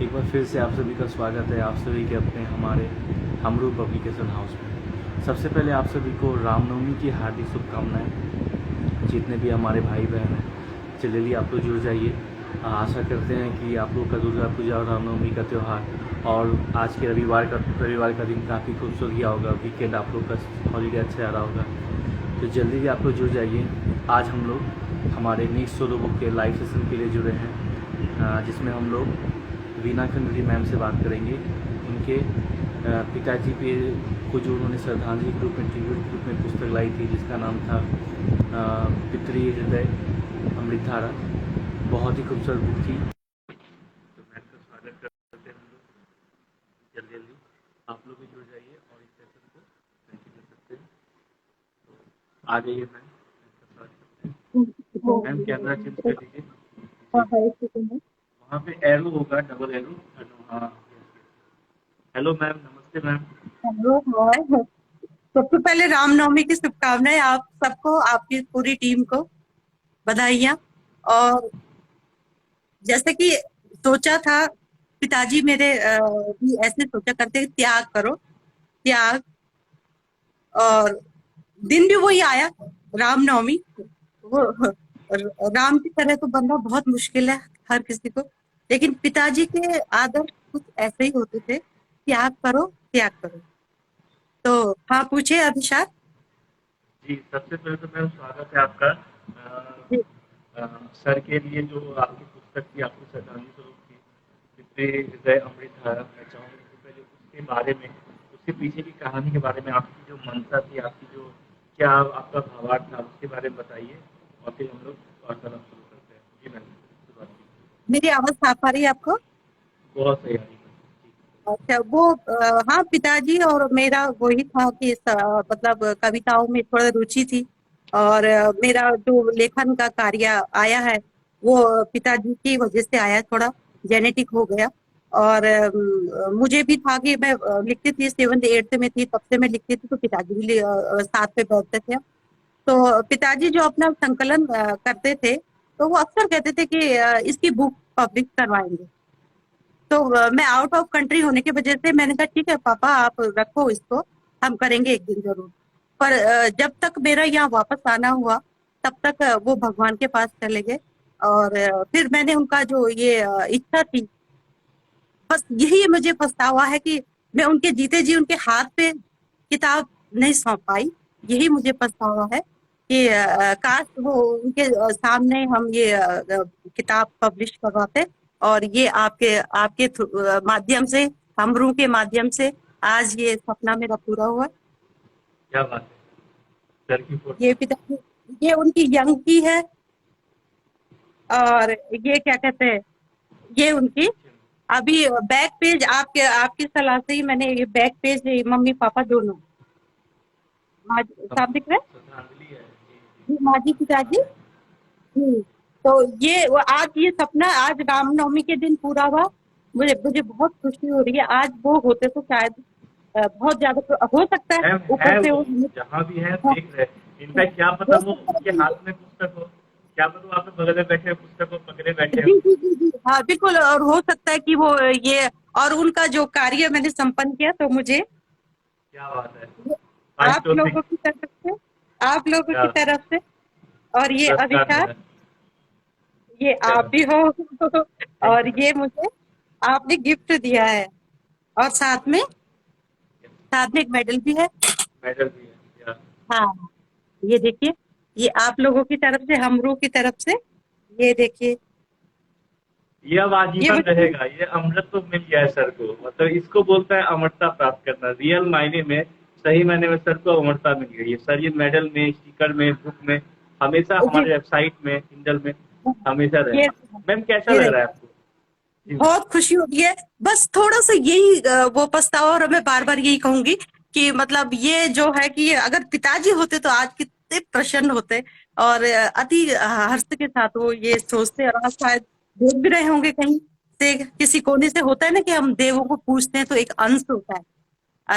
एक बार फिर से आप सभी का स्वागत है आप सभी के अपने हमारे हमरू पब्लिकेशन हाउस में। सबसे पहले आप सभी को रामनवमी की हार्दिक शुभकामनाएं। जितने भी हमारे भाई बहन हैं चलिए आप लोग जुड़ जाइए। आशा करते हैं कि आप लोग का दुर्गा पूजा और रामनवमी का त्यौहार और आज के रविवार का दिन काफ़ी खूबसूरत गया होगा। वीकेंड आप लोग का हॉलीडे अच्छा आ रहा होगा, तो जल्दी भी आप लोग जुड़ जाइए। आज हम लोग हमारे नेक्स्ट सोलो बुक के लाइव सेशन के लिए जुड़े हैं, जिसमें हम लोग वीना खंडूरी मैम से बात करेंगे। उनके पिताजी पे को जो उन्होंने श्रद्धांजलि के रूप में ट्रिब्यूट के रूप में पुस्तक लाई थी, जिसका नाम था पितृ हृदय अमृतधारा। बहुत ही खूबसूरत बुक थी। तो मैम का स्वागत करते हैं हम लोग। जल्दी जल्दी आप लोग भी जुड़ जाइए और इस सेशन को कंटिन्यू करते हैं। तो आ जाइए मैम। मैम कैमरा चेंज कर दीजिए। हाँ हाँ, एक सेकंड है। वहाँ पे एरो होगा, डबल एरो। हाँ, हेलो मैम, नमस्ते मैम। हेलो, हाय। सबसे पहले रामनवमी की शुभकामनाएं आप सबको, आपकी पूरी टीम को बधाइयाँ। और जैसे कि सोचा था, पिताजी मेरे भी ऐसे सोचा करते हैं, त्याग करो, त्याग। और दिन भी वही आया, रामनवमी। वो राम की तरह तो बनना बहुत मुश्किल है हर किसी को, लेकिन पिताजी के आदर्श कुछ ऐसे ही होते थे, त्याग करो, त्याग करो। तो हाँ, पूछे अभिषेक। जी, सबसे पहले तो मैम स्वागत है आपका। जी सर के लिए जो आपकी पुस्तक थी, आपकी श्रद्धांजलि स्वरूप थी, पितृ हृदय अमृतधारा। मैं चाहूँगा कि पहले उसके बारे में, उसके पीछे की कहानी के बारे में, आपकी जो मंशा थी, आपकी जो क्या आपका भावार्थ था, उसके बारे में बताइए और फिर हम लोग वार्तालाप शुरू करते हैं। जी मैम, शुरुआत कीजिए। मेरी आवाज साफ आ रही है आपको? बहुत सही आ रही है अच्छा, वो हाँ, पिताजी और मेरा वही था कि मतलब कविताओं में थोड़ा रुचि थी। और मेरा जो लेखन का कार्य आया है, वो पिताजी की वजह से आया, थोड़ा जेनेटिक हो गया। और मुझे भी था कि मैं लिखती थी, 7th 8th में थी तब से मैं लिखती थी, तो पिताजी भी साथ में बैठते थे। तो पिताजी जो अपना संकलन करते थे, तो वो अक्सर कहते थे कि इसकी बुक पब्लिश करवाएंगे। तो मैं आउट ऑफ कंट्री होने की वजह से मैंने कहा ठीक है पापा, आप रखो इसको, हम करेंगे एक दिन जरूर। पर जब तक मेरा यहाँ वापस आना हुआ, तब तक वो भगवान के पास चले गए। और फिर मैंने उनका जो ये इच्छा थी, बस यही मुझे पछतावा है कि मैं उनके जीते जी उनके हाथ पे किताब नहीं सौंप पाई। यही मुझे पछतावा है कि काश वो उनके सामने हम ये किताब पब्लिश करवाते। और ये आपके आपके माध्यम से, हमरू के माध्यम से आज ये सपना मेरा पूरा हुआ। क्या बात है। सर की फोटो। ये पिता, ये उनकी यंग की है। और ये क्या कहते हैं, ये उनकी अभी बैक पेज, आपके आपकी सलाह से ही मैंने ये बैक पेज, मम्मी पापा दोनों साफ दिख रहे हैं। श्रद्धांजलि है। जी जी, जी, माँ जी, हाँ पिताजी। है। जी। तो ये आज ये सपना आज रामनवमी के दिन पूरा हुआ। मुझे मुझे बहुत खुशी हो रही है। आज वो होते तो शायद बहुत ज्यादा तो हो सकता है, है ऊपर से वो, वो जहाँ भी है हाँ, देख रहे। इनफैक्ट क्या पता हो वो सकता है उनके कि हाथ में पुस्तक हो, क्या पता वो आपके बगल में बैठे पुस्तक को पकड़े बैठे जी हो। जी जी जी, हाँ बिल्कुल। और हो सकता है कि वो ये, और उनका जो कार्य मैंने संपन्न किया, तो मुझे क्या बात है। ये आप पारितोषिक। लोगों की तरफ से, आप लोगों क्या की तरफ से, और ये पुरस्कार अभिशाप, मिला। ये ठीक है आप मैम। भी हो। थैंक और यू ये मैम। मुझे आपने गिफ्ट दिया है। और साथ में एक मेडल भी है। मेडल भी है या। हाँ, ये देखिए, ये आप लोगों की तरफ से, हमरू की तरफ से, ये देखिए। ये अब ये आजीवन मुझे रहेगा, ये अमृत तो मिल गया है सर को। मतलब इसको बोलता है अमरता प्राप्त करना, रियल मायने में, सही मायने में सर को अमरता मिल गई है। सर ये मेडल में, स्टिकर में, बुक में, हमेशा जी, हमारे वेबसाइट में, किंडल में हमेशा ये रहेगा। मैम कैसा ये लग रहा है देखिए, आपको? जी मैम। बहुत खुशी होती है। बस थोड़ा सा यही वो पछतावा, और मैं बार बार यही कहूंगी कि मतलब ये जो है कि अगर पिताजी होते तो आज कितने प्रसन्न होते। और अति हर्ष के साथ वो ये सोचते, और आज शायद देख भी रहे होंगे कहीं से, किसी कोने से। होता है ना कि हम देवों को पूछते हैं तो एक अंश होता है।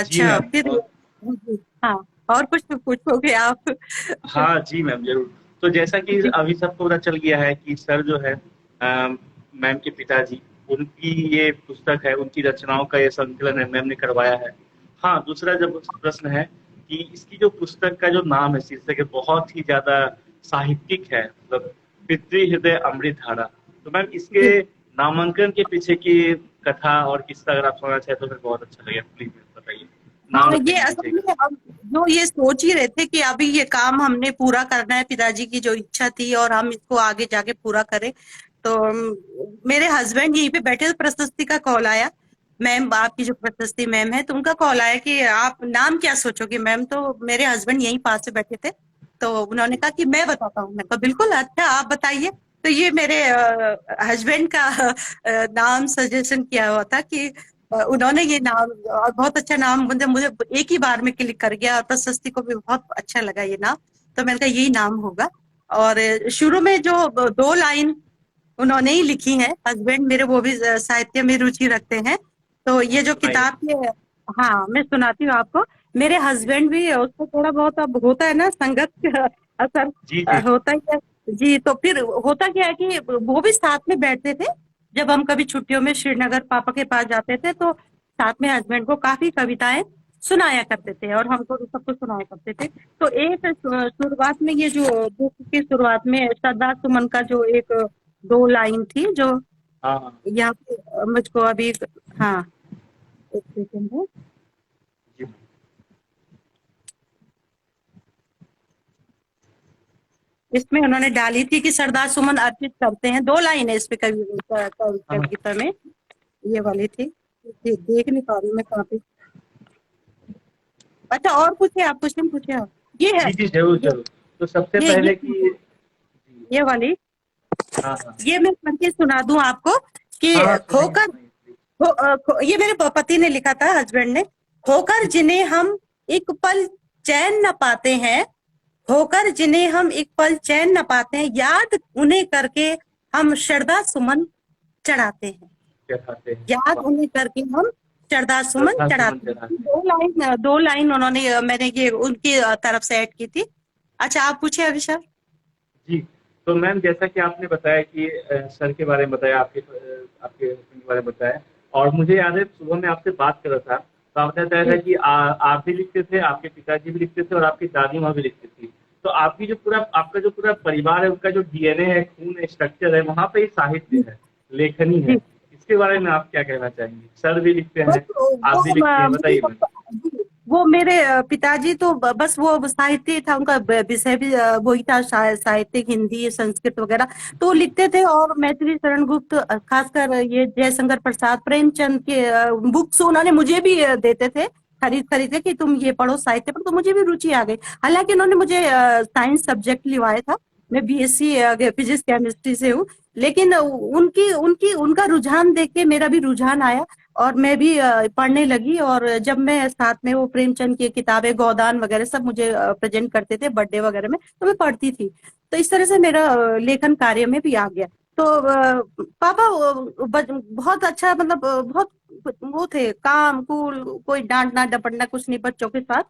जी अच्छा, मैम, फिर बहुत। हाँ, और कुछ तो पूछोगे आप? हाँ जी मैम, ज़रूर। तो जैसा कि जी अभी सबको पता चल गया है कि सर जो है मैम के पिताजी उनकी ये पुस्तक है, उनकी रचनाओं का ये संकलन है, मैम ने करवाया है। हाँ, दूसरा जब प्रश्न है कि इसकी जो पुस्तक का जो नाम है, शीर्षक है, बहुत ही ज़्यादा साहित्यिक है, मतलब पितृ हृदय अमृत धारा। तो मैम इसके जी। नामांकन के पीछे की कथा और किस्सा अगर आप सुनाना चाहें तो फिर बहुत अच्छा लगेगा। प्लीज़ बताइए, नाम हाँ, रखने ये के पीछे असल का। में हम जो ये सोच ही रहे थे कि अभी ये काम हमने पूरा करना है, पिताजी की जो इच्छा थी और हम इसको आगे जाके पूरा करें। तो मेरे हस्बैंड यहीं पे बैठे थे, प्रशस्ति का कॉल आया। मैम, आपकी जो प्रशस्ति मैम है, तो उनका कॉल आया कि आप नाम क्या सोचोगे मैम। तो मेरे हस्बैंड यहीं पास से बैठे थे, तो उन्होंने कहा कि मैं बताता हूँ। मैं कहा बिल्कुल, अच्छा आप बताइए। तो ये मेरे हस्बैंड का नाम सजेशन किया हुआ था कि उन्होंने ये नाम, और बहुत अच्छा नाम, मुझे मुझे एक ही बार में क्लिक कर गया और प्रशस्ति को भी बहुत अच्छा लगा ये नाम। तो मैंने कहा यही नाम होगा। और शुरू में जो 2 लाइन उन्होंने ही लिखी है, हस्बैंड मेरे वो भी साहित्य में रुचि रखते हैं। तो ये जो सुनाइए। किताब के, हाँ मैं सुनाती हूँ आपको। मेरे हस्बैंड भी, उसको थोड़ा बहुत अब होता है ना संगत का असर, जी, जी। होता ही है। जी, तो फिर होता क्या है कि वो भी साथ में बैठते थे। जब हम कभी छुट्टियों में श्रीनगर पापा के पास जाते थे, तो साथ में हस्बैंड को काफी कविताएं सुनाया करते थे और हमको भी सबको सुनाया करते थे। तो एक शुरुआत में, ये जो बुक की शुरुआत में श्रद्धा सुमन का जो एक 2 लाइन थी, जो हाँ, हाँ। यहाँ पे मुझको अभी, हाँ एक सेकंड है। जी। इसमें उन्होंने डाली थी कि सरदार सुमन अर्पित करते हैं। 2 लाइन है इस पे, हाँ, हाँ। कविता में ये वाली थी। देख नहीं पा रही मैं कहाँ पे। अच्छा, और पूछे आप, क्वेश्चन पूछे आप। ये है, जी, जी, ज़रूर, ये ज़रूर। तो सबसे ये पहले कि जी, ये वाली, हाँ, हाँ। ये मैं पढ़ के सुना दूं आपको कि हाँ, हाँ, सुनाइए, खोकर, सुनाइए प्लीज़। ये मेरे पति ने लिखा था, हस्बैंड ने। खोकर जिन्हें हम एक पल चैन न पाते हैं, खोकर जिन्हें हम एक पल चैन न पाते हैं, याद उन्हें करके हम श्रद्धा सुमन चढ़ाते हैं। क्या खाते हैं? याद वाह! उन्हें करके हम श्रद्धा सुमन श्रद्धा सुमन चढ़ाते हैं। चढ़ाते हैं। 2 लाइन उन्होंने, मैंने ये उनकी तरफ से ऐड की थी। अच्छा, आप पूछे अभिषेक। जी, तो मैम जैसा कि आपने बताया कि सर के बारे में बताया, आपके हस्बैंड के बारे में बताया और मुझे याद है सुबह मैं आपसे बात कर रहा था, तो आपने बताया था जी, कि आप भी लिखते थे, आपके पिताजी भी लिखते थे और आपकी दादी माँ भी लिखती थी। तो आपकी जो पूरा आपका जो पूरा परिवार है, उनका जो डीएनए है, खून है, स्ट्रक्चर है, वहाँ पे ही साहित्य जी, है, लेखनी है। जी। इसके बारे में आप क्या कहना चाहेंगे? सर भी लिखते वो हैं, आप भी लिखते हैं, बताइए मैम। वो मेरे पिताजी तो बस वो साहित्य था उनका, विषय भी वही था, साहित्य, हिंदी संस्कृत वगैरह तो वो लिखते थे। और मैथिली शरण गुप्त, खासकर ये जयशंकर प्रसाद, प्रेमचंद के बुक्स उन्होंने मुझे भी देते थे, खरीद खरीद के, कि तुम ये पढ़ो, साहित्य पढ़ो। तो मुझे भी रुचि आ गई। हालांकि उन्होंने मुझे साइंस सब्जेक्ट लिवाया था। मैं बीएससी फिजिक्स केमिस्ट्री से हूँ। लेकिन उनकी उनकी उनका रुझान देख के मेरा भी रुझान आया और मैं भी पढ़ने लगी। और जब मैं साथ में वो प्रेमचंद की किताबें, गोदान वगैरह सब मुझे प्रेजेंट करते थे बर्थडे वगैरह में, तो मैं पढ़ती थी। तो इस तरह से मेरा लेखन कार्य में भी आ गया। तो पापा बहुत अच्छा, मतलब बहुत वो थे, काम कूल, कोई डांटना डपटना कुछ नहीं बच्चों के साथ।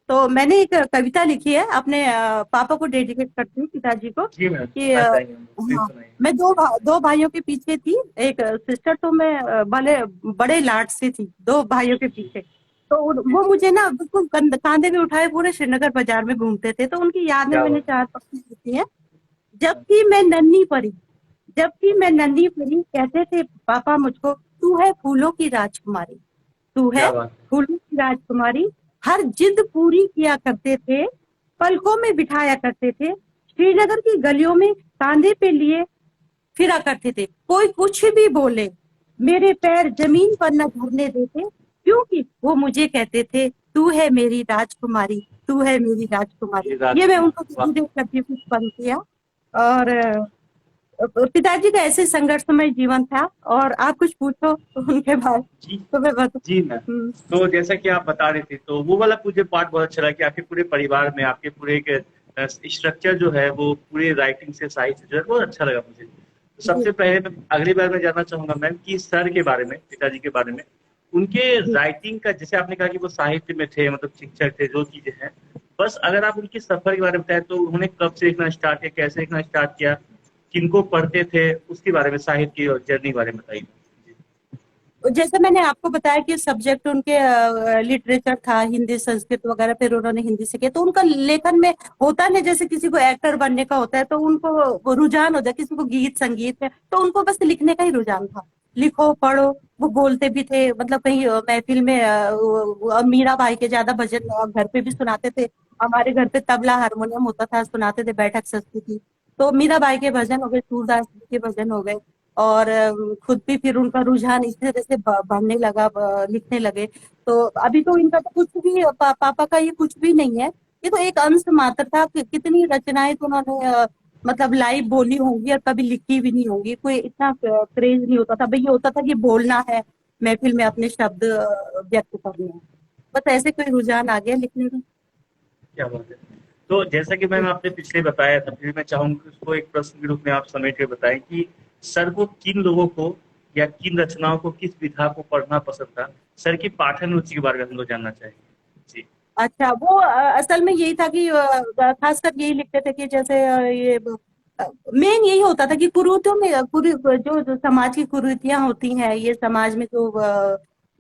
तो मैंने एक कविता लिखी है अपने पापा को डेडिकेट करती हूँ, पिताजी को, जी मैम, कि सुनना चाहेंगे हम लोग, प्लीज़ हाँ, सुनाइए। मैं दो भाइयों के पीछे थी। एक सिस्टर, तो मैं भले बड़े लाड से थी 2 भाइयों के जी, पीछे। तो जी, वो जी। मुझे ना बिल्कुल कांधे में उठाए पूरे श्रीनगर बाजार में घूमते थे। तो उनकी यादें क्या मैंने बात 4 पंक्ति लिखी है। जबकि मैं नन्ही परी, जबकि मैं नन्ही परी, कहते थे पापा मुझको, तू है फूलों की राजकुमारी, तू है क्या बात है! फूलों की राजकुमारी। हर जिद पूरी किया करते थे, पलकों में बिठाया करते थे, श्रीनगर की गलियों में कांधे पे लिए फिरा करते थे। कोई कुछ भी बोले, मेरे पैर जमीन पर न धरने देते, क्योंकि वो मुझे कहते थे, तू है मेरी राजकुमारी, तू है मेरी राजकुमारी। ये ये मैं राजकुमार, उनको वाह! डेडिकेट करती हूँ, कुछ पंक्तियां। और पिताजी का ऐसे संघर्षमय जीवन था। और आप कुछ पूछो उनके बाद जी, तो मैं बता। जी मैम। हम्म, तो जैसा कि आप बता रहे थे, तो वो वाला मुझे पार्ट बहुत अच्छा लगा कि आपके पूरे परिवार में आपके पूरे एक स्ट्रक्चर जो है वो पूरे राइटिंग से, साहित्य जो है बहुत अच्छा लगा मुझे। तो जी, सबसे पहले मैं अगली बार मैं जानना चाहूंगा मैम कि सर के बारे में, पिताजी के बारे में, उनके जी। राइटिंग का, जैसे आपने कहा कि वो साहित्य में थे, मतलब शिक्षक थे, जो चीजें हैं, बस अगर आप उनके सफर के बारे में बताएं तो उन्होंने कब से लिखना स्टार्ट किया, कैसे लिखना स्टार्ट किया, किनको पढ़ते थे, उसके बारे में, साहित्य की और जर्नी के बारे में बताइए। जैसे मैंने आपको बताया कि सब्जेक्ट उनके लिटरेचर था, हिंदी संस्कृत वगैरह, फिर उन्होंने हिंदी से किया, तो उनका लेखन में होता नहीं जैसे किसी को एक्टर बनने का होता है तो उनको वो रुझान होता है, किसी को गीत संगीत में, तो उनको बस लिखने का ही रुझान था। लिखो पढ़ो। वो बोलते भी थे, मतलब कहीं महफिल में मीरा बाई के ज्यादा भजन घर पे भी सुनाते थे। हमारे घर पे तबला हारमोनियम होता था, सुनाते थे बैठक संस्कृति। तो मीरा बाई के भजन हो गए, सूरदास जी के भजन हो गए, और खुद भी फिर उनका रुझान इस तरह से बढ़ने लगा, लिखने लगे। तो अभी तो इनका तो कुछ भी पापा का ये कुछ भी नहीं है। ये तो एक अंश मात्र था कि कितनी रचनाएं तो उन्होंने मतलब लाइव बोली होंगी और कभी लिखी भी नहीं होंगी। कोई इतना क्रेज नहीं होता था भाई, ये होता था कि बोलना है महफिल में, अपने शब्द व्यक्त करने हैं। बस ऐसे कोई रुझान आ गया लिखने में। क्या बात है। तो जैसा कि मैम आपने पिछले बताया था, फिर मैं चाहूंगा कि उसको एक प्रश्न के रूप में आप समेट के बताएं कि सर को किन लोगों को या किन रचनाओं को, किस विधा को पढ़ना पसंद था। सर की पाठन रुचि के बारे में हम लोग जानना चाहेंगे जी। अच्छा, वो असल में यही था कि खासकर यही लिखते थे कि जैसे ये मेन यही होता था कि कुरीतियों में जो समाज की कुरीतियां होती हैं, ये समाज में जो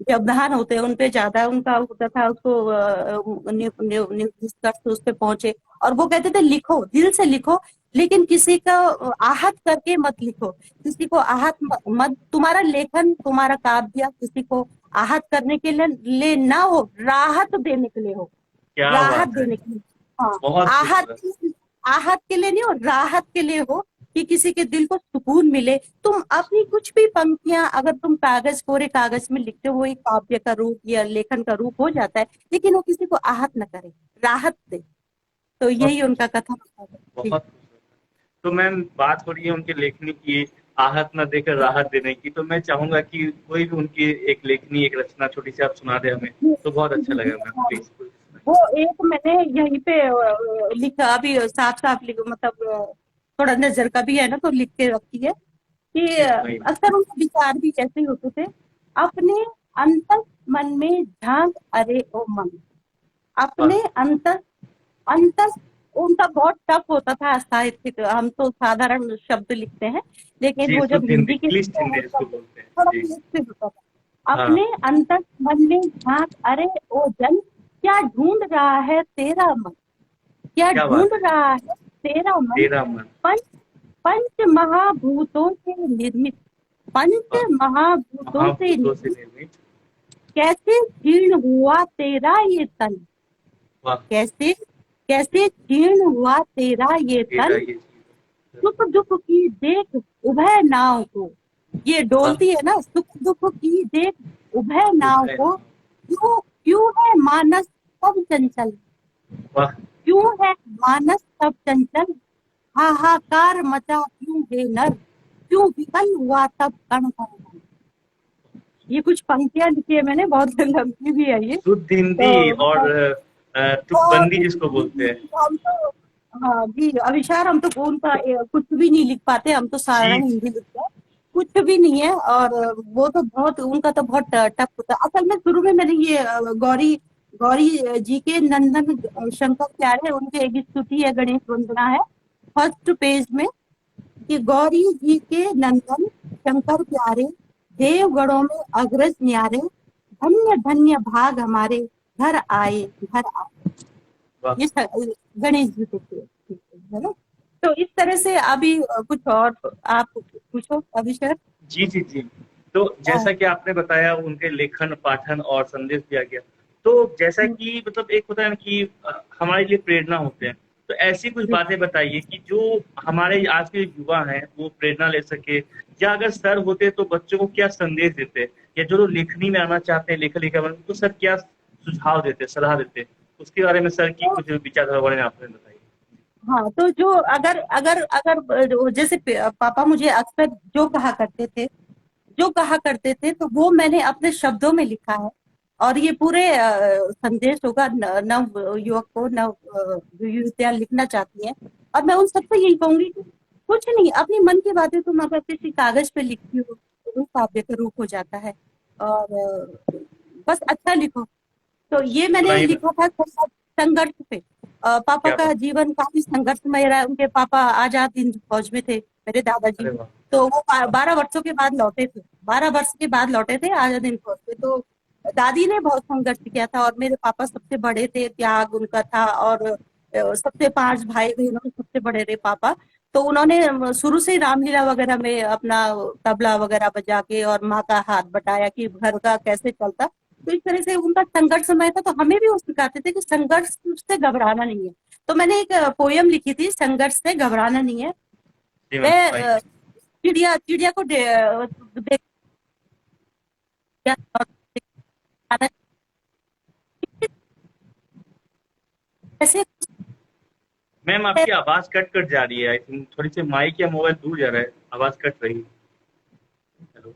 व्यवधान होते हैं उन पे ज्यादा उनका होता था, उसको निष्कर्ष उस पे पहुंचे। और वो कहते थे लिखो, दिल से लिखो, लेकिन किसी का आहत करके मत लिखो। किसी को आहत मत, तुम्हारा लेखन, तुम्हारा काव्य किसी को आहत करने के लिए ना हो, राहत देने के लिए हो। क्या राहत बात है। देने के लिए। हाँ। बहुत आहत, खूबसूरत। आहत के लिए नहीं हो, राहत के लिए हो, कि किसी के दिल को सुकून मिले। तुम अपनी कुछ भी पंक्तियां अगर तुम कागज, कोरे कागज में लिखते हो, एक काव्य का रूप या लेखन का रूप हो जाता है, लेकिन वो किसी को आहत न करे, राहत दे। तो बहुत यही उनका कथन था। जी। बहुत खूबसूरत। तो मैम बात हो रही है उनकी लेखनी की, आहत न देकर राहत देने की, तो मैं चाहूंगा कि कोई भी उनकी एक लेखनी, एक रचना छोटी सी आप सुना दे हमें, तो बहुत अच्छा लगेगा मैम, प्लीज। वो एक मैंने यहीं पे लिखा, अभी साफ साफ लिख, मतलब थोड़ा नजर का भी है ना, तो लिख के रखी है कि जी सुनाइए। अक्सर उनके विचार भी ऐसे ही होते थे। अपने अंतर मन में झांक अरे ओ मन, वाह। अपने अंतर, अंतर, उनका बहुत टफ होता था साहित्यिक। हम तो साधारण शब्द लिखते हैं, लेकिन जी वो जब शुद्ध हिंदी, हिंदी के क्लिष्ट हिंदी जिसको शब्द बोलते हैं थोड़ा जी। मुश्किल होता था। हाँ। अपने अंतर मन में झांक अरे ओ जन, क्या ढूंढ रहा है तेरा मन, क्या क्या ढूंढ बात है। रहा है तेरा मन, तेरा मन। पंच, पंच महाभूतों से निर्मित, पंच वाह। महाभूतों से महाभूतों से निर्मित, निर्मित। कैसे जीर्ण हुआ तेरा ये तन, वाह। कैसे, कैसे जीर्ण हुआ तेरा ये तेरा तन, ये जीवन। सुख दुख की देख उभय नाव को, ये वाह। डोलती है ना, सुख दुख की देख उभय नाव उभय को, नाम। क्यों, क्यों है मानस सब चंचल, वाह। क्यों है मानस सब चंचल, हाहाकार मचा क्यों है नर, क्यों विकल हुआ तब कण कण कण। ये कुछ पंक्तियां लिखी है मैंने, बहुत लंबी भी है ये। शुद्ध तो हिंदी और मतलब बहुत तुकबंदी जिसको बोलते हैं। हम तो, हाँ जी अविशार, हम तो उनका कुछ भी नहीं लिख पाते, हम तो जी साधारण हिंदी लिखते हैं, कुछ भी नहीं है। और वो तो बहुत, उनका तो बहुत टफ होता है। असल में शुरू में मैंने ये गौरी, गौरी जी के नंदन शंकर प्यारे, उनके एक स्तुति है, गणेश वंदना है फर्स्ट पेज में, कि गौरी जी के नंदन शंकर प्यारे, देवगणों में अग्रज न्यारे, धन्य धन्य भाग हमारे, घर आए घर आए। वाह। ये गणेश जी के थे, है ना। तो इस तरह से अभी कुछ और आप पूछो अभिषेक। जी जी जी। तो जैसा कि आपने बताया उनके लेखन, पाठन और संदेश दिया गया, तो जैसा कि मतलब एक होता है ना कि हमारे लिए प्रेरणा होते हैं, तो ऐसी कुछ बातें बताइए कि जो हमारे आज के युवा हैं वो प्रेरणा ले सके, या अगर सर होते तो बच्चों को क्या संदेश देते, या जो लोग लेखनी में आना चाहते हैं, लेखक लेखा तो सर क्या सुझाव देते, सलाह देते, उसके बारे में सर की तो कुछ विचारधारा बारे में आपने बताइए। हाँ, तो जो अगर अगर अगर जैसे पापा मुझे अक्सर जो कहा करते थे, जो कहा करते थे, तो वो मैंने अपने शब्दों में लिखा है। और ये पूरे संदेश होगा नव युवक को, नव जो युवतियां लिखना चाहती हैं। और मैं उन सबसे यही कहूंगी कि कुछ नहीं, अपनी मन की बातें तुम अगर किसी कागज पे लिखती हो तो वो काव्य का रूप हो जाता है। और बस अच्छा लिखो। तो ये मैंने सुनाइए मैं। लिखा था संघर्ष पे। पापा क्या का बात। जीवन काफी संघर्षमय रहा है। उनके पापा आजाद हिंद फौज में थे, मेरे दादाजी। अरे वाह। तो वो 12 वर्षों के बाद लौटे थे, 12 वर्ष के बाद लौटे थे आजाद हिंद फौज से। तो दादी ने बहुत संघर्ष किया था, और मेरे पापा सबसे बड़े थे, त्याग उनका था, और सबसे 5 भाई बहनों में सबसे बड़े थे पापा। तो उन्होंने शुरू से ही रामलीला वगैरह में अपना तबला वगैरह बजा के और माँ का हाथ बटाया कि घर का कैसे चलता। तो इस तरह से उनका संघर्षमय था, तो हमें भी वो सिखाते थे कि संघर्ष से घबराना नहीं है। तो मैंने एक पोयम लिखी थी, संघर्ष से घबराना नहीं है। जी मैम, मैं सुनाइए। चिड़िया चिड़िया को देख कैसे मैम आपकी आवाज कट कट जा रही है, आई थिंक थोड़ी सी माइक या मोबाइल दूर जा रहा है, आवाज कट रही है। हेलो।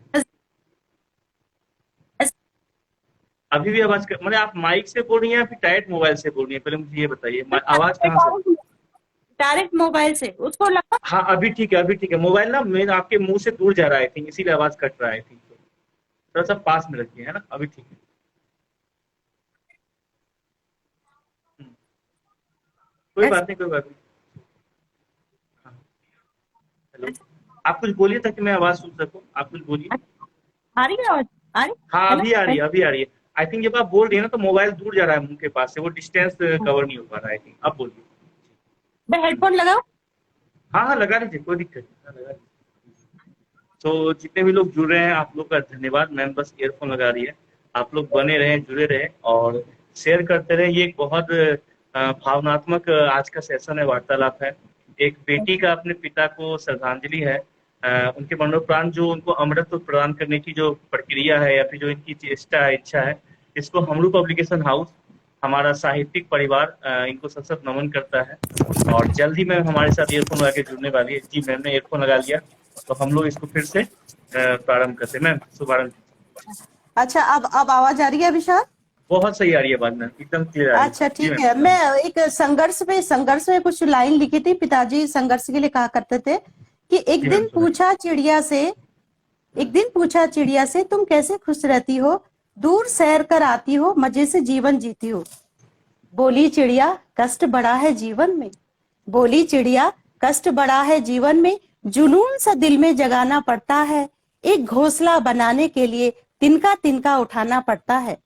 अभी भी आवाज कट, मतलब आप माइक से बोल रही हैं या फिर डायरेक्ट मोबाइल से बोल रही हैं? पहले मुझे ये बताइए, आवाज कहाँ से? डायरेक्ट मोबाइल से उसको लगा। हाँ अभी ठीक है, अभी ठीक है। मोबाइल ना मेरे आपके मुंह से दूर जा रहा है, आई थिंक इसीलिए आवाज कट रहा है, आई थिंक। थोड़ा सा पास में रखिए, है ना? अभी ठीक है। हम्म, कोई बात नहीं, कोई बात नहीं। हाँ, हेलो। आप कुछ बोलिए ताकि मैं आवाज सुन सकूं, आप कुछ बोलिए। आ रही है आवाज? आ रही हाँ है अभी आ रही ना? है, अभी आ रही है। आई थिंक जब आप बोल रही है ना तो मोबाइल दूर जा रहा है मुंह के पास से, वो डिस्टेंस कवर नहीं हो पा रहा है, आई थिंक। आप बोलिए। मैं हेडफोन लगाऊं? हाँ हाँ लगा लीजिए, कोई दिक्कत नहीं। हाँ, लगा लीजिए। तो जितने भी लोग जुड़ रहे हैं आप लोग का धन्यवाद। मैम बस ईयरफोन लगा रही है। आप लोग बने रहें, जुड़े रहें और शेयर करते रहें। ये एक बहुत भावनात्मक आज का सेशन है, वार्तालाप है। एक बेटी का अपने पिता को श्रद्धांजलि है। उनके मरणोपरांत जो उनको अमरत्व प्रदान करने की जो प्रक्रिया है या फिर जो इनकी चेष्टा है, इच्छा है, इसको हमरू पब्लिकेशन हाउस, हमारा साहित्यिक परिवार इनको सत सत नमन करता है। और जल्द ही मैम हमारे साथ ईयरफोन लगा के जुड़ने वाली है। जी मैम ने ईयरफोन लगा लिया, तो हम लोग इसको फिर से प्रारंभ करते हैं। मैम शुभारंभ। अच्छा, अब आवाज आ रही है विशाल? बहुत सही आ रही है बात मैम, एकदम क्लियर आ रही है। अच्छा जी ठीक मैम है। मैं शुभारंभ। एक संघर्ष में कुछ लाइन लिखी थी। पिताजी संघर्ष के लिए कहा करते थे कि जी मैम सुनाइए। एक दिन पूछा चिड़िया से तुम कैसे खुश रहती हो, दूर सैर कर आती हो, मजे से जीवन जीती हो। बोली चिड़िया कष्ट बड़ा है जीवन में, बोली चिड़िया कष्ट बड़ा है जीवन में, जुनून सा दिल में जगाना पड़ता है, एक घोंसला बनाने के लिए तिनका तिनका उठाना पड़ता है।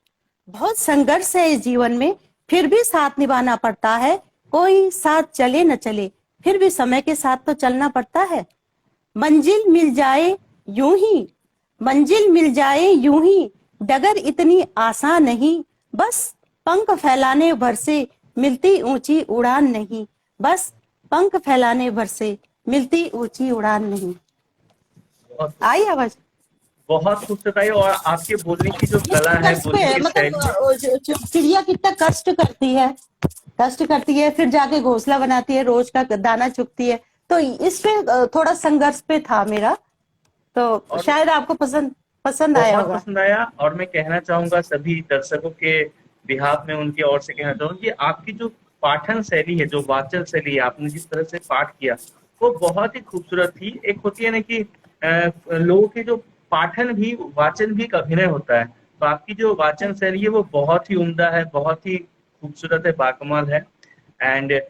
बहुत संघर्ष है इस जीवन में, फिर भी साथ निभाना पड़ता है। कोई साथ चले न चले, फिर भी समय के साथ तो चलना पड़ता है। मंजिल मिल जाए यूं ही, मंजिल मिल जाए यूं ही, डगर इतनी आसान नहीं, बस पंख फैलाने भर से मिलती ऊंची उड़ान नहीं, बस पंख फैलाने भर से मिलती ऊंची उड़ान नहीं। बहुत आई आवाज? बहुत खूबसूरत आई, और आपके बोलने की जो इस कला है, संघर्ष बोलने पे की मतलब शैली है। चिड़िया कितना कष्ट करती है, फिर जाके घोंसला बनाती है, रोज का दाना चुगती है। तो इस पे थोड़ा संघर्ष पे था मेरा, तो और शायद आपको पसंद पसंद आया बहुत होगा। पसंद आया। और मैं कहना चाहूंगा सभी दर्शकों के बिहाफ में, उनकी ओर से कहना चाहूंगा कि आपकी जो पाठन शैली है, जो वाचन शैली है, आपने जिस तरह से पाठ किया वो बहुत ही खूबसूरत थी। एक होती है ना कि लोगों के जो पाठन भी, वाचन भी एक अभिनय होता है। तो आपकी जो वाचन शैली है वो बहुत ही उम्दा है, बहुत ही खूबसूरत है, बाकमाल है। एंड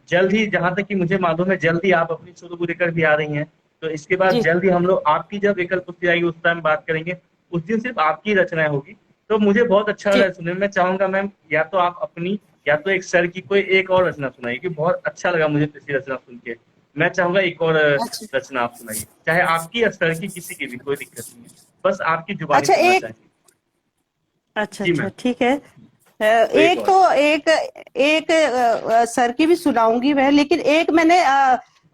जल्द ही, जहां तक कि मुझे मालूम है, जल्द ही आप अपनी शुरू को लेकर भी आ रही हैं। तो इसके बाद जी जल्द ही हम लोग आपकी जब एकल पुस्तिका आएगी उस टाइम बात करेंगे। उस दिन सिर्फ आपकी रचनाएं होगी। तो मुझे बहुत अच्छा लग जी। रहा है सुनने में। मैं चाहूंगा मैम या तो आप अपनी, या तो एक सर की कोई एक और रचना सुनाइए, क्योंकि बहुत अच्छा लगा मुझे पिछली रचना सुन के। मैं चाहूंगा एक और अच्छा रचना आप सुनाइए, चाहे आपकी या सर की, किसी की भी, कोई दिक्कत नहीं है। बस आपकी जुबानी अच्छा सुनना एक चाहिए। अच्छा जी अच्छा मैम। ठीक है। तो एक एक और। तो एक एक सर की भी सुनाऊंगी मैं, लेकिन एक मैंने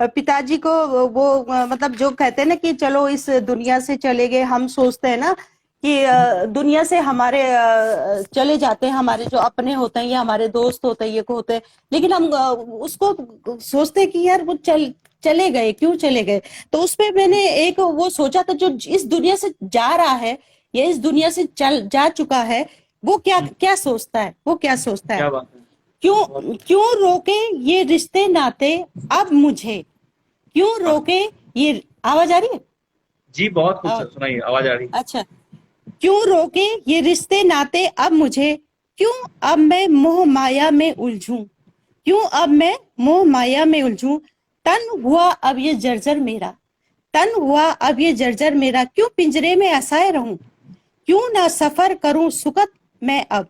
पिताजी को वो मतलब जो कहते हैं ना कि चलो इस दुनिया से चले गए, हम सोचते हैं ना कि दुनिया से हमारे चले जाते हैं, हमारे जो अपने होते हैं या हमारे दोस्त होते हैं, ये को होते हैं, लेकिन हम उसको सोचते हैं कि यार वो चले गए, क्यों चले गए। तो उसपे मैंने एक वो सोचा था, जो इस दुनिया से जा रहा है या इस दुनिया से चल जा चुका है, वो क्या क्या सोचता है, वो क्या सोचता है। क्या बात है। बहुत क्यों क्यों रोके ये रिश्ते नाते अब मुझे, क्यों हाँ। रोके ये, आवाज आ रही है? जी बहुत आवाज, खूबसूरत सुनाइए, आवाज आ रही है। अच्छा। क्यों रोके ये रिश्ते नाते अब मुझे, क्यों अब मैं मोह माया में उलझूं, क्यों अब मैं मोह माया में उलझूं, तन हुआ अब ये जर्जर मेरा, तन हुआ अब ये जर्जर मेरा, क्यों पिंजरे में असहाय रहूं, क्यों ना सफर करूं सुखद मैं अब,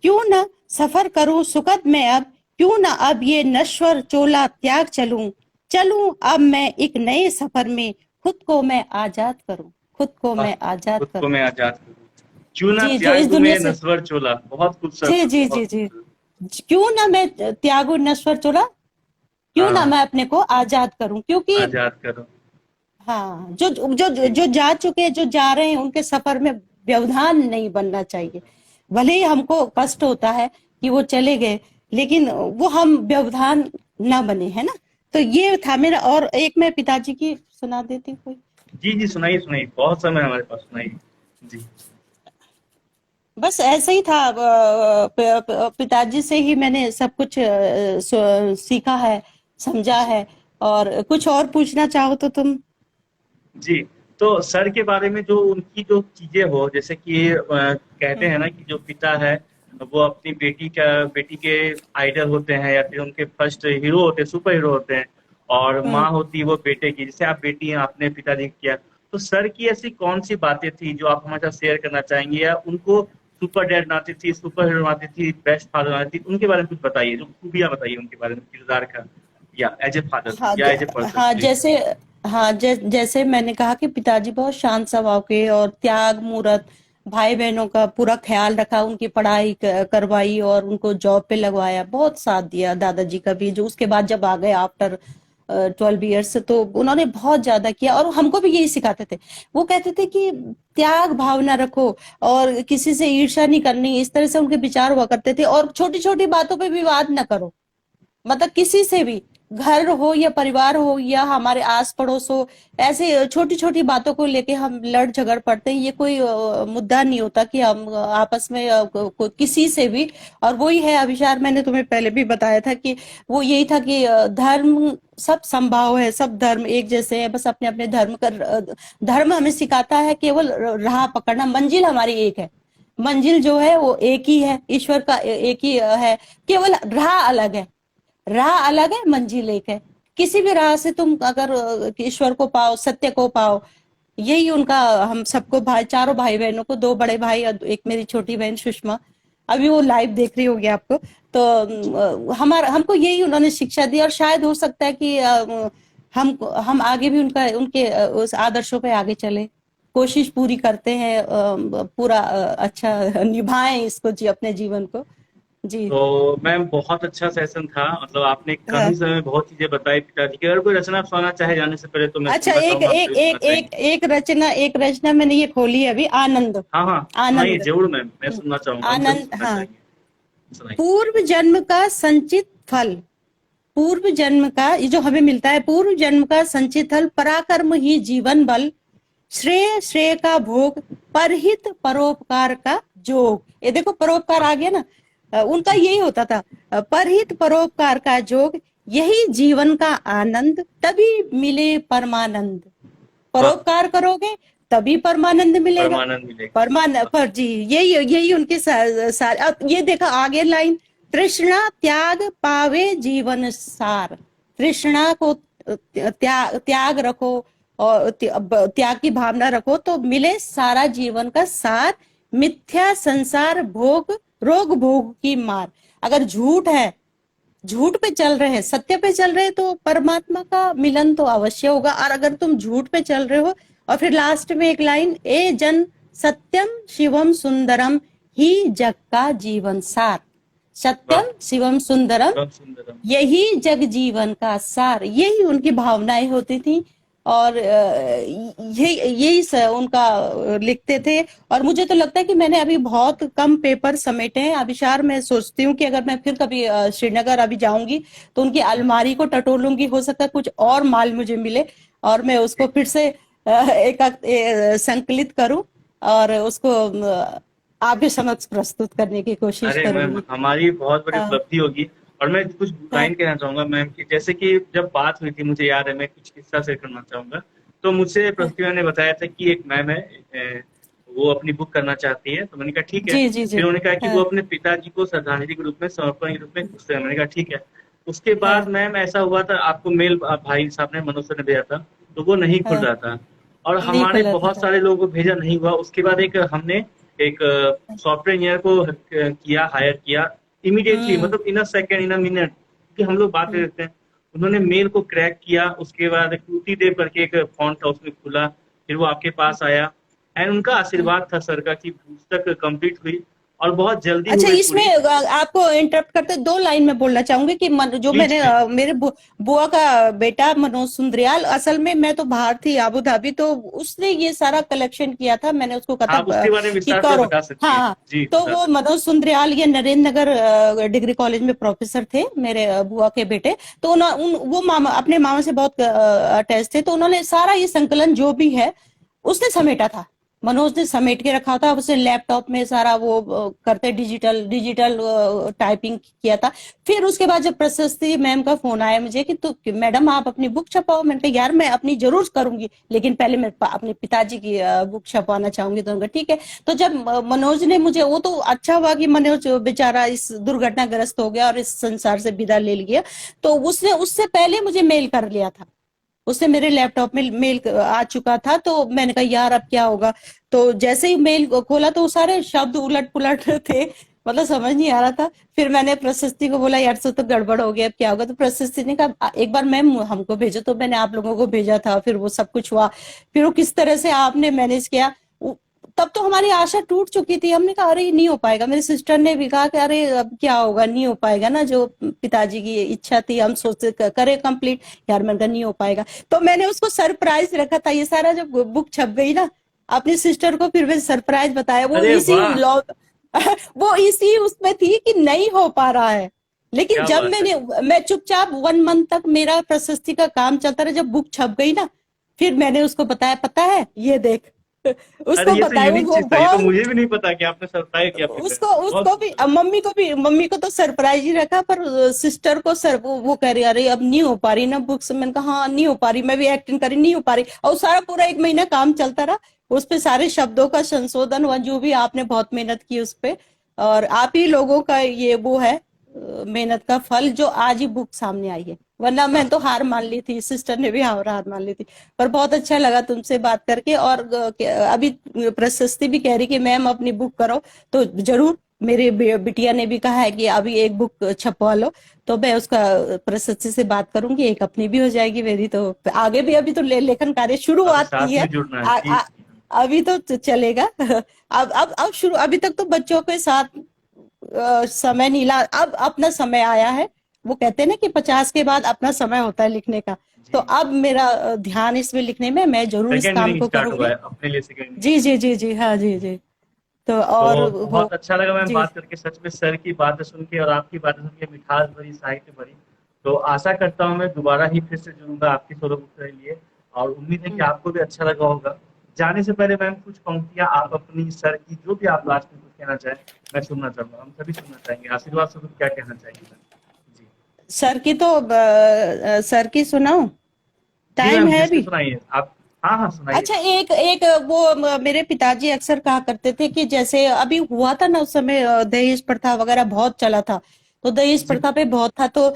क्यों न सफर करूं सुखद मैं अब, क्यों न अब ये नश्वर चोला त्याग चलूं, चलूं अब मैं एक नए सफर में, खुद को मैं आजाद करूं, खुद को वाह, मैं आजाद खुद को करूं। मैं आजाद करूँ, क्यों ना जी, जो त्याग इस दूं दुनिया मैं से, नस्वर चोला। बहुत खूबसूरत जी था, जी जी बहुत जी, खूबसूरत। क्यों ना मैं त्यागू नश्वर चोला, क्यों ना हाँ, मैं अपने को आजाद करूं, क्योंकि आजाद करो। हाँ, जो जो जी जो जा चुके हैं, जो जा रहे हैं, उनके सफर में व्यवधान नहीं बनना चाहिए। भले ही हमको कष्ट होता है कि वो चले गए, लेकिन वो हम व्यवधान ना बने, है ना। तो ये था मेरा, और एक मैं पिताजी की सुना देती कोई। जी जी, सुनाइए सुनाइए, बहुत समय हमारे पास, सुनाइए। जी बस ऐसे ही था, पिताजी से ही मैंने सब कुछ सीखा है, समझा जी है। और कुछ और पूछना चाहो तो तुम। जी। तो सर के बारे में जो उनकी जो चीजें हो, जैसे कि कहते हम्म हैं ना कि जो पिता है वो अपनी बेटी के आइडल होते हैं, या फिर उनके फर्स्ट हीरो होते हैं, सुपर हीरो होते हैं। और हम्म माँ होती है वो बेटे की, जैसे आप बेटी हैं, आपने पिताजी को किया। तो सर की ऐसी कौन सी बातें थी जो आप हमारे साथ शेयर करना चाहेंगे, या उनको सुपर डैड बनाती थी, सुपर हीरो बनाती थी, बेस्ट फादर बनाती थी, उनके बारे में कुछ बताइए, जो खूबियां बताइए उनके बारे में, किरदार का, या एज ए फादर, हाँ या एज ए पर्सन, हाँ, प्लीज। जैसे, हाँ, जैसे मैंने कहा कि पिताजी बहुत शांत स्वभाव के और त्याग मूर्त, भाई बहनों का पूरा ख्याल रखा, उनकी पढ़ाई करवाई और उनको जॉब पे लगवाया, बहुत साथ दिया। दादाजी का भी, जो उसके बाद जब आ गए आफ्टर 12 ईयर्स, तो उन्होंने बहुत ज्यादा किया, और हमको भी यही सिखाते थे। वो कहते थे कि त्याग भावना रखो, और किसी से ईर्ष्या नहीं करनी, इस तरह से उनके विचार हुआ करते थे। और छोटी छोटी बातों पे विवाद न करो, मतलब किसी से भी, घर हो या परिवार हो या हमारे आस पड़ोस हो, ऐसे छोटी छोटी बातों को लेके हम लड़ झगड़ पड़ते हैं। ये कोई मुद्दा नहीं होता कि हम आपस में किसी से भी। और वही है अभिशार, मैंने तुम्हें पहले भी बताया था कि वो यही था कि धर्म सब संभाव है, सब धर्म एक जैसे हैं, बस अपने अपने धर्म का धर्म हमें सिखाता है केवल राह पकड़ना, मंजिल हमारी एक है। मंजिल जो है वो एक ही है, ईश्वर का एक ही है, केवल राह अलग है। राह अलग है, मंजिल एक है। किसी भी राह से तुम अगर ईश्वर को पाओ, सत्य को पाओ, यही उनका, हम सबको भाई, चारों भाई बहनों को, दो बड़े भाई और एक मेरी छोटी बहन सुषमा, अभी वो लाइव देख रही होगी आपको। तो हमारा, हमको यही उन्होंने शिक्षा दी, और शायद हो सकता है कि हम आगे भी उनका, उनके उस आदर्शों पे आगे चले, कोशिश पूरी करते हैं, पूरा अच्छा निभाएं इसको, अपने जीवन को। जी। तो मैम, बहुत अच्छा सेशन था, मतलब आपने कम हाँ। ही समय में बहुत चीजें बताई पिताजी की। अगर कोई रचना आप सुनाना चाहे जाने से पहले, तो मैं अच्छा, सुनना एक चाहूंगा, आप एक जरूर सुनना एक चाहेंगे। एक एक रचना मैंने ये खोली है अभी, आनंद। हाँ हाँ, सुनाइए आनंद। जरूर मैम, मैं सुनना चाहूंगा, हम जरूर आनंद, सुनना हाँ। चाहेंगे। सुनाइए। पूर्व जन्म का संचित फल, पूर्व जन्म का ये जो हमें मिलता है, पूर्व जन्म का संचित फल, पराक्रम ही जीवन बल, श्रेय श्रेय का भोग, परहित परोपकार का जोग। ये देखो, परोपकार आ गया ना, उनका जी यही जी। होता था, परहित परोपकार का जोग, यही जीवन का आनंद, तभी मिले परमानंद। वाह, परोपकार करोगे तभी परमानंद मिलेगा। परमानंद मिलेगा। परमान वाह, पर जी, यही यही उनके सारे। अब ये देखा आगे लाइन, तृष्णा त्याग पावे जीवन सार, तृष्णा को त्याग रखो, और त्याग की भावना रखो, तो मिले सारा जीवन का सार, मिथ्या संसार भोग, रोग भोग की मार। अगर झूठ है, झूठ पे चल रहे हैं, सत्य पे चल रहे हैं, तो परमात्मा का मिलन तो अवश्य होगा। और अगर तुम झूठ पे चल रहे हो, और फिर लास्ट में एक लाइन, ए जन सत्यम शिवम सुंदरम ही जग का जीवन सार, वाह, सत्यम शिवम सुंदरम, शिवम सुंदरम। यही जग जीवन का सार, यही उनकी भावनाएं होती थी। और उनका लिखते थे। और मुझे तो लगता है कि मैंने अभी बहुत कम पेपर समेटे हैं अभिशार। मैं सोचती हूँ कि अगर मैं फिर कभी श्रीनगर अभी जाऊंगी, तो उनकी अलमारी को टटोलूंगी, हो सकता है कुछ और माल मुझे मिले, और मैं उसको फिर से संकलित करूं, और उसको आपके समक्ष प्रस्तुत करने की कोशिश अरे मैम, करूंगी। हमारी बहुत बड़ी हाँ उपलब्धि होगी। और मैं कुछ हाँ लाइन कहना चाहूंगा मैम की, जैसे कि जब बात हुई थी, मुझे याद है, मैं कुछ किस्सा शेयर करना चाहूंगा। तो मुझसे हाँ। प्रस्तुति ने बताया था कि एक मैम है, वो अपनी बुक करना चाहती है, तो मैंने कहा ठीक है। जी जी जी। फिर उन्होंने कहा कि हाँ वो अपने पिताजी को श्रद्धांजलि के रूप में, समर्पण के रूप में पुस्तक, मैंने कहा ठीक है। उसके बाद हाँ मैम ऐसा हुआ था, आपको मेल भाई साहब ने, मनोज सर ने भेजा था। तो वो नहीं खुल हाँ, रहा था। और नहीं हमारे खुला बहुत था। सारे लोगों को भेजा, नहीं हुआ। उसके बाद एक हमने एक सॉफ्टवेयर इंजीनियर को किया, हायर किया इमीडिएटली, हम्म। मतलब इन a second, in a minute, क्योंकि हम लोग बात कर हम्म। रहे थे। उन्होंने मेल को क्रैक किया, उसके बाद टूटी देव करके एक फॉन्ट था उसमें खुला, फिर वो आपके पास आया। एंड उनका हम्म। आशीर्वाद था सर का कि पुस्तक कंप्लीट हुई और बहुत जल्दी अच्छा, हुई इसमें पूरी। आपको इंटरप्ट करते दो लाइन में बोलना चाहूंगी कि जो प्लीज मैंने प्लीज। मेरे बुआ का बेटा मनोज सुंद्रियाल, असल में मैं तो बाहर थी आबू धाबी, तो उसने ये सारा कलेक्शन किया था। मैंने उसको कहा आप था उसके बारे में कि विस्तार से करो। बता सकती हाँ हैं। हाँ। जी, तो बता वो सकते मनोज सुंद्रियाल ये नरेंद्र नगर डिग्री कॉलेज में प्रोफेसर थे, मेरे बुआ के बेटे। तो वो मामा, अपने मामा से बहुत अटैच थे, तो उन्होंने सारा ये संकलन जो भी है उसने समेटा था। मनोज ने समेट के रखा था, उसने लैपटॉप में सारा वो करते डिजिटल डिजिटल टाइपिंग किया था। फिर उसके बाद जब प्रशस्ति मैम का फोन आया मुझे कि तो कि मैडम आप अपनी बुक छपाओ, मैंने कहा यार मैं अपनी जरूर करूंगी, लेकिन पहले मैं अपने पिताजी की बुक छपवाना चाहूंगी। तो उनका ठीक है। तो जब मनोज ने मुझे, वो तो अच्छा हुआ कि मनोज बेचारा इस दुर्घटनाग्रस्त हो गया और इस संसार से विदा ले लिया। तो उसने उससे पहले मुझे मेल कर लिया था, उससे मेरे लैपटॉप में मेल आ चुका था। तो मैंने कहा यार अब क्या होगा। तो जैसे ही मेल खोला तो सारे शब्द उलट पुलट थे, मतलब समझ नहीं आ रहा था। फिर मैंने प्रशस्ति को बोला यार सो तो गड़बड़ हो गया, अब क्या होगा। तो प्रशस्ति ने कहा एक बार मैम हमको भेजो। तो मैंने आप लोगों को भेजा था, फिर वो सब कुछ हुआ। फिर वो किस तरह से आपने मैनेज किया, तब तो हमारी आशा टूट चुकी थी। हमने कहा अरे नहीं हो पाएगा। मेरी सिस्टर ने भी कहा कि अरे अब क्या होगा, नहीं हो पाएगा ना, जो पिताजी की इच्छा थी हम सोचते करें कंप्लीट। यार मैंने कहा नहीं हो पाएगा। तो मैंने उसको सरप्राइज रखा था, ये सारा जब बुक छप गई ना, अपनी सिस्टर को फिर मैं सरप्राइज बताया। वो अरे इसी वाह, लॉ वो इसी उसमें थी कि नहीं हो पा रहा है। लेकिन क्या जब बात है। मैं चुपचाप 1 मंथ तक मेरा प्रशस्ति का काम चलता रहा। जब बुक छप गई ना, फिर मैंने उसको बताया, पता है ये देख। अरे उसको ये तो बताया, यूनिक वो चीज था, ये तो बहुत, मुझे भी नहीं पता कि आपने सरप्राइज किया अपनी बहन उसको को। बहुत उसको भी, सुंदर। मम्मी को तो सरप्राइज ही रखा, पर सिस्टर को सर वो कह रही अरे अब नहीं हो पा रही ना बुक्स। मैंने कहा हाँ नहीं हो पा रही, मैं भी एक्टिंग करी, नहीं हो पा रही। और सारा पूरा 1 महीना काम चलता रहा उस पे, सारे शब्दों का संशोधन हुआ, जो भी आपने बहुत मेहनत की उस पे। और आप ही लोगों का ये वो है मेहनत का फल, जो आज ही बुक सामने आई है। वरना मैं तो हार मान ली थी, सिस्टर ने भी हार मान ली थी। पर बहुत अच्छा लगा तुमसे बात करके। और अभी प्रशस्ति भी कह रही कि मैम अपनी बुक करो। तो जरूर, मेरी बिटिया ने भी कहा है कि अभी एक बुक छपवा लो। तो मैं उसका प्रशस्ति से बात करूंगी, एक अपनी भी हो जाएगी मेरी। तो आगे भी, अभी तो लेखन कार्य अभी शुरुआत की साथ है। में जुड़ना है, आ, जी आ, जी। अभी तो चलेगा। अब शुरू, अभी तक तो बच्चों के साथ समय नीला, अब अपना समय आया है। वो कहते हैं ना कि 50 के बाद अपना समय होता है लिखने का। तो जी, अब मेरा ध्यान इसमें लिखने में, मैं जरूर इस सेकेंड काम इनिंग को स्टार्ट हुआ करूंगी। है अपने लिए, सेकेंड इनिंग। जी जी जी जी, हाँ जी जी। तो और तो हो। बहुत अच्छा लगा मैम जी। बात करके, सच में सर की बातें सुन के और आपकी बातें सुन के, मिठास भरी, साहित्य भरी। तो आशा करता हूँ मैं दोबारा ही फिर से जुड़ूंगा आपकी सोलो बुक के लिए। और उम्मीद है कि हम्म। आपको भी अच्छा लगा होगा। जाने से पहले मैम कुछ पंक्तियां आप अपनी सर की, जो भी आप लास्ट में कुछ कहना चाहें, मैं सुनना चाहूंगा, हम सभी सुनना चाहेंगे। आशीर्वाद स्वरूप क्या कहना चाहेंगे मैम? जी। सर की तो सर की सुनाओ, जी टाइम मैम, है जिसकी अभी। सुनाइए आप। हाँ हाँ, सुनाइए। अच्छा, एक एक वो मेरे पिताजी अक्सर कहा करते थे कि जैसे अभी हुआ था ना उस समय दहेज प्रथा वगैरह बहुत चला था। तो दहेज जी प्रथा पे बहुत था। तो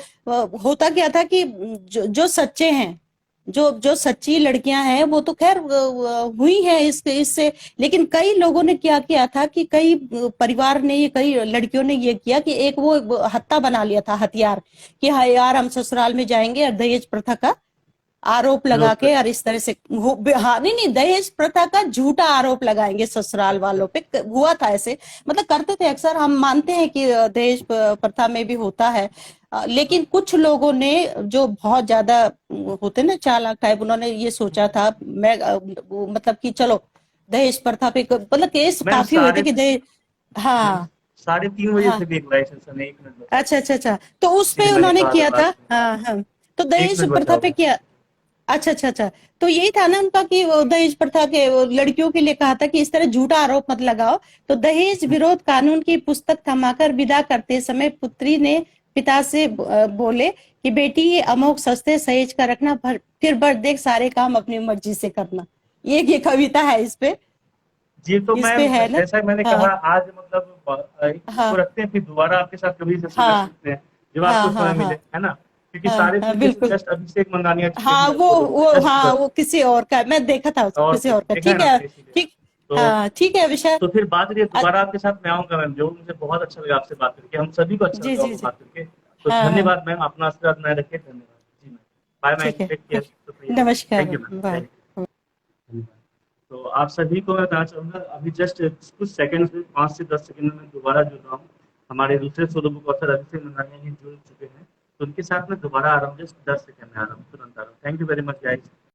होता क्या था कि जो सच्चे हैं, जो जो सच्ची लड़कियां हैं, वो तो खैर हुई है इसके इससे। लेकिन कई लोगों ने क्या किया था कि कई परिवार ने, ये कई लड़कियों ने ये किया कि एक वो हत्ता बना लिया था, हथियार, कि हाँ यार हम ससुराल में जाएंगे और दहेज प्रथा का आरोप लगा विरोध के, करेंगे। और इस तरह से हाँ, नहीं नहीं, दहेज प्रथा का झूठा आरोप लगाएंगे ससुराल अच्छा। वालों पे। हुआ था ऐसे, मतलब करते थे अक्सर। हम मानते हैं कि दहेज प्रथा में भी होता है। लेकिन कुछ लोगों ने, जो बहुत ज्यादा होते ना चालाक टाइप, उन्होंने ये सोचा था, मैं मतलब कि चलो दहेज प्रथा पे मतलब केस मैम काफी हुए थे साढ़े कि दहेज। मैम हाँ 3:30 बजे हाँ। से भी एक लाइव सेशन है, 1 मिनट बचा अच्छा हुआ अच्छा अच्छा। तो उस है। पे इसीलिए मैंने उन्होंने कहा था किया था। लास्ट में। हाँ हाँ। तो एक दहेज मिनट बचा प्रथा पे हुआ है। किया। अच्छा अच्छा अच्छा। तो यही था ना उनका कि वो दहेज प्रथा के, वो लड़कियों के लिए कहा था कि इस तरह झूठा आरोप मत लगाओ। तो दहेज विरोध कानून की पुस्तक थमाकर विदा करते समय पुत्री ने पिता से बोले कि बेटी ये अमोघ सस्ते सहेज कर रखना, फिर बढ़ देख सारे काम अपनी मर्जी से करना। ये कविता है जी तो इस मैम, पे है ना। जैसा मैंने कहा हाँ आज मतलब इसको हाँ रखते हैं, फिर दोबारा आपके साथ कभी सेशन कर हाँ सकते हैं जब आपको हाँ समय हाँ मिले, हाँ है ना? क्योंकि हाँ सारे हाँ बुक बिल्कुल। जस्ट अभिषेक मंदानिया जी के हाँ ही आपको हाँ जस्ट वो किसी और का मैं देखा था उसको, और किसी और का। देखा है ठीक ना है, तो इसीलिए ठीक। तो हाँ ठीक है विशाल। तो फिर बात रही है अ- दोबारा आपके साथ मैं आऊंगा मैम, जो मुझे बहुत अच्छा लगा आपसे बात करके, हम सभी को अच्छा जी लगा जी होगा जी। बात करके। तो हाँ हाँ धन्यवाद मैम, अपना आशीर्वाद बनाए रखिए, धन्यवाद जी मैम। बाय मैम, ठीक है, टेक केयर, शुक्रिया, नमस्कार, thank you ma'am, bye. Thank you. तो आप सभी को मैं बताना चाहूंगा, अभी जस्ट कुछ सेकंड्स में, 5 से 10 सेकंड में मैं दोबारा जुड़ रहा हूँ। हमारे दूसरे सोलो बुक ऑथर अभिषेक मंदानिया जी जुड़ चुके हैं, तो उनके साथ मैं दोबारा आ रहा हूँ, जस्ट 10 सेकंड में आ रहा हूँ, तुरंत आ रहा हूँ। Thank you very much guys.